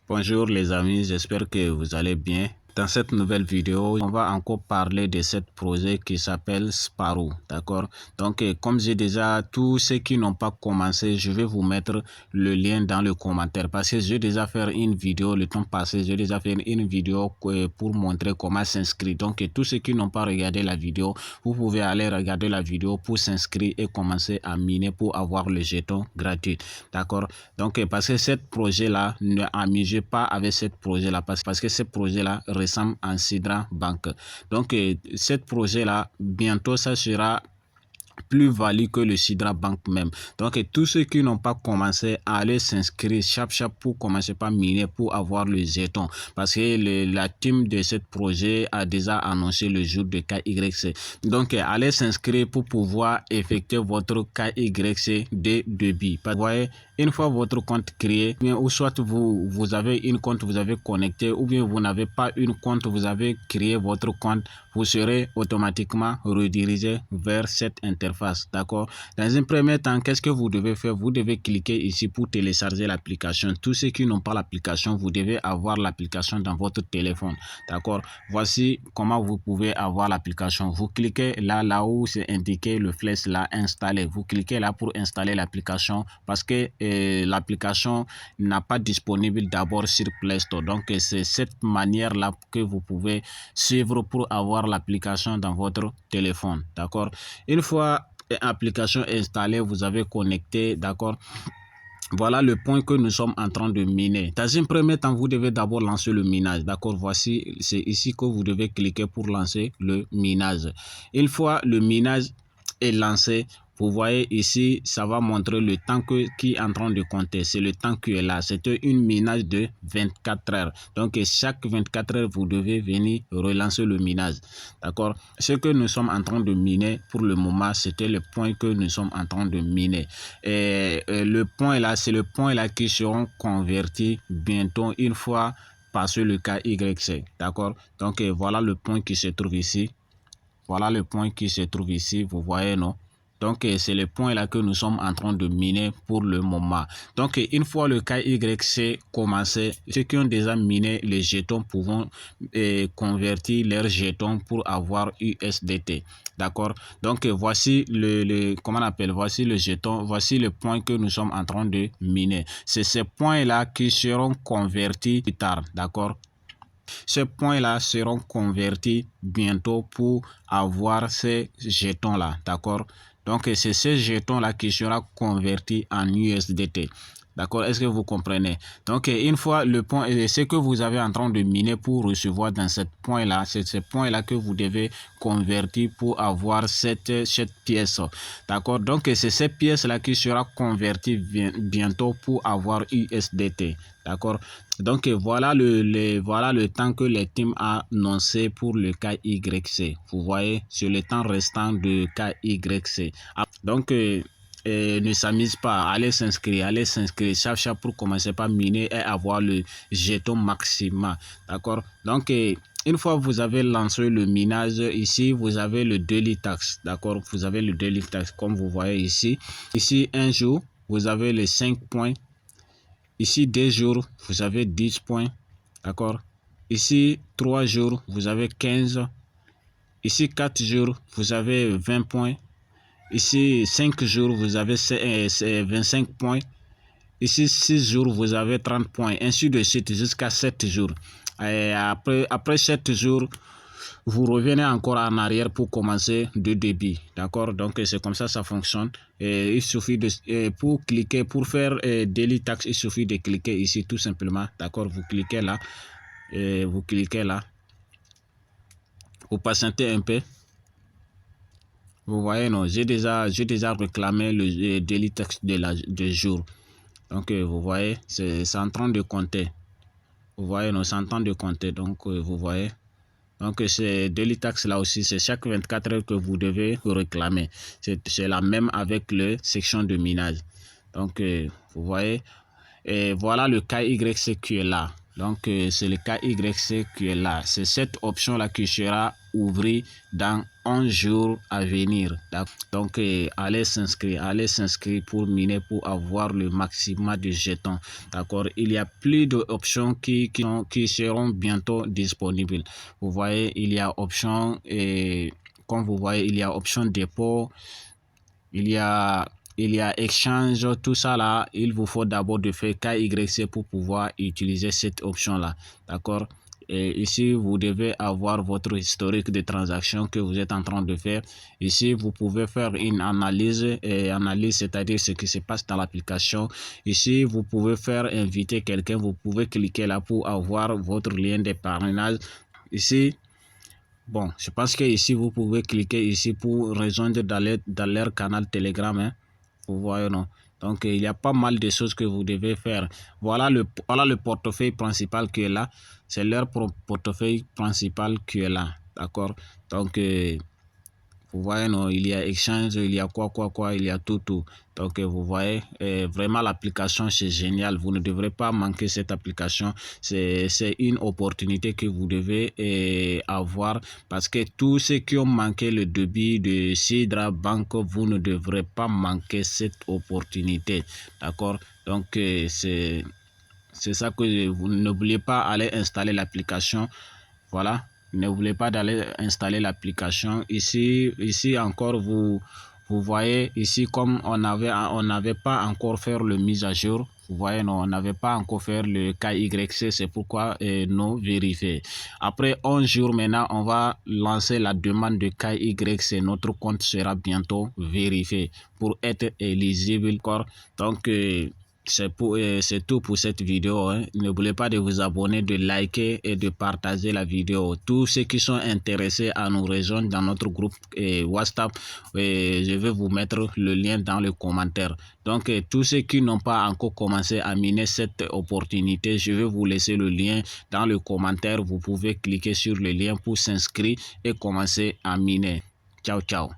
Bonjour les amis, j'espère que vous allez bien. Dans cette nouvelle vidéo, on va encore parler de ce projet qui s'appelle Sparrow, d'accord? Donc, comme j'ai déjà, tous ceux qui n'ont pas commencé, je vais vous mettre le lien dans le commentaire parce que j'ai déjà fait une vidéo le temps passé, j'ai déjà fait une vidéo pour montrer comment s'inscrire. Donc, tous ceux qui n'ont pas regardé la vidéo, vous pouvez aller regarder la vidéo pour s'inscrire et commencer à miner pour avoir le jeton gratuit, d'accord? Donc, parce que ce projet-là, ne amusez pas avec ce projet-là parce que ce projet-là ressemble à Sidra Bank. Donc, ce projet-là, bientôt, ça sera plus valide que le Sidra Bank même. Donc, tous ceux qui n'ont pas commencé à aller s'inscrire chap pour commencer par miner pour avoir le jeton. Parce que la team de ce projet a déjà annoncé le jour de KYC. Donc, allez s'inscrire pour pouvoir effectuer votre KYC de débit. Vous voyez, une fois votre compte créé, ou soit vous avez une compte, vous avez connecté, ou bien vous n'avez pas une compte, vous avez créé votre compte, vous serez automatiquement redirigé vers cette interface, d'accord? Dans un premier temps, qu'est-ce que vous devez faire? Vous devez cliquer ici pour télécharger l'application. Tous ceux qui n'ont pas l'application, vous devez avoir l'application dans votre téléphone, d'accord? Voici comment vous pouvez avoir l'application. Vous cliquez là où c'est indiqué le flèche là, installer. Vous cliquez là pour installer l'application parce que l'application n'a pas disponible d'abord sur Play Store. Donc, c'est cette manière-là que vous pouvez suivre pour avoir l'application dans votre téléphone, d'accord? Une fois l'application installée, vous avez connecté, d'accord? Voilà le point que nous sommes en train de miner. Dans un premier temps, vous devez d'abord lancer le minage. D'accord, voici, c'est ici que vous devez cliquer pour lancer le minage. Une fois le minage est lancé, vous voyez ici, ça va montrer le temps qui est en train de compter. C'est le temps qui est là. C'était une minage de 24 heures. Donc, chaque 24 heures, vous devez venir relancer le minage. D'accord? Ce que nous sommes en train de miner pour le moment, c'était le point que nous sommes en train de miner. Et le point là, c'est le point là qui seront convertis bientôt une fois passé le KYC. D'accord? Donc, voilà le point qui se trouve ici. Voilà le point qui se trouve ici, vous voyez, non? Donc, c'est le point là que nous sommes en train de miner pour le moment. Donc, une fois le KYC commencé, ceux qui ont déjà miné les jetons pourront convertir leurs jetons pour avoir USDT. D'accord? Donc, voici comment on appelle, voici le jeton, voici le point que nous sommes en train de miner. C'est ces points là qui seront convertis plus tard. D'accord? Ces points-là seront convertis bientôt pour avoir ces jetons-là, d'accord? Donc, c'est ces jetons-là qui seront convertis en USDT. D'accord? Est-ce que vous comprenez? Donc, une fois le point, ce que vous avez en train de miner pour recevoir dans ce point-là, c'est ce point-là que vous devez convertir pour avoir cette pièce. D'accord? Donc, c'est cette pièce-là qui sera convertie bientôt pour avoir USDT. D'accord? Donc, voilà le temps que les teams a annoncé pour le KYC. Vous voyez, sur le temps restant de KYC. Donc, ne s'amuse pas, allez s'inscrire chaque pour commencer par miner et avoir le jeton maximum, d'accord? Donc, une fois vous avez lancé le minage, ici vous avez le daily tax, d'accord? Vous avez le daily tax comme vous voyez ici. Ici, un jour, vous avez les 5 points. Ici, 2 jours, vous avez 10 points, d'accord? Ici, 3 jours, vous avez 15. Ici, 4 jours, vous avez 20 points. Ici, 5 jours, vous avez 25 points. Ici, 6 jours, vous avez 30 points. Ainsi de suite, jusqu'à 7 jours. Et après 7 jours, vous revenez encore en arrière pour commencer de débit. D'accord? Donc, c'est comme ça fonctionne. Et il suffit de, pour cliquer, pour faire Daily Tax, il suffit de cliquer ici tout simplement. D'accord? Vous cliquez là. Et vous cliquez là. Vous patientez un peu. Vous voyez, non, j'ai déjà réclamé le daily tax de jour. Donc, vous voyez, c'est en train de compter. Vous voyez, non, c'est en train de compter. Donc, vous voyez. Donc, c'est daily tax là aussi, c'est chaque 24 heures que vous devez réclamer. C'est la même avec le section de minage. Donc, vous voyez. Et voilà le KYC qui est là. Donc, c'est le KYC qui est là. C'est cette option-là qui sera ouverte dans 11 jours à venir. Donc, allez s'inscrire pour miner, pour avoir le maximum de jetons. D'accord. Il y a plus d'options qui seront bientôt disponibles. Vous voyez, il y a option, et comme vous voyez, il y a option dépôt. Il y a exchange, tout ça là. Il vous faut d'abord de faire KYC pour pouvoir utiliser cette option là. D'accord. Et ici, vous devez avoir votre historique de transactions que vous êtes en train de faire. Ici, vous pouvez faire une analyse, c'est-à-dire ce qui se passe dans l'application. Ici, vous pouvez faire inviter quelqu'un. Vous pouvez cliquer là pour avoir votre lien de parrainage. Ici, bon, je pense que ici, vous pouvez cliquer ici pour rejoindre dans leur canal Telegram. Hein. Vous voyez, non? Donc, il y a pas mal de choses que vous devez faire. Voilà le portefeuille principal qui est là. C'est leur portefeuille principal qui est là. D'accord? Donc, vous voyez, non, il y a exchange, il y a quoi, il y a tout. Donc, vous voyez, vraiment l'application, c'est génial. Vous ne devrez pas manquer cette application. C'est une opportunité que vous devez avoir parce que tous ceux qui ont manqué le débit de Sidra Bank, vous ne devrez pas manquer cette opportunité. D'accord? Donc, c'est ça que vous n'oubliez pas, aller installer l'application. Voilà. N'oubliez pas d'aller installer l'application. Ici encore, vous voyez ici comme on n'avait pas encore fait le mise à jour. Vous voyez, non, on n'avait pas encore fait le KYC, c'est pourquoi nous vérifier. Après 11 jours maintenant, on va lancer la demande de KYC. Notre compte sera bientôt vérifié pour être éligible. Donc, c'est tout pour cette vidéo. Hein. N'oubliez pas de vous abonner, de liker et de partager la vidéo. Tous ceux qui sont intéressés à nous rejoindre dans notre groupe WhatsApp, je vais vous mettre le lien dans le commentaire. Donc, tous ceux qui n'ont pas encore commencé à miner cette opportunité, je vais vous laisser le lien dans le commentaire. Vous pouvez cliquer sur le lien pour s'inscrire et commencer à miner. Ciao, ciao.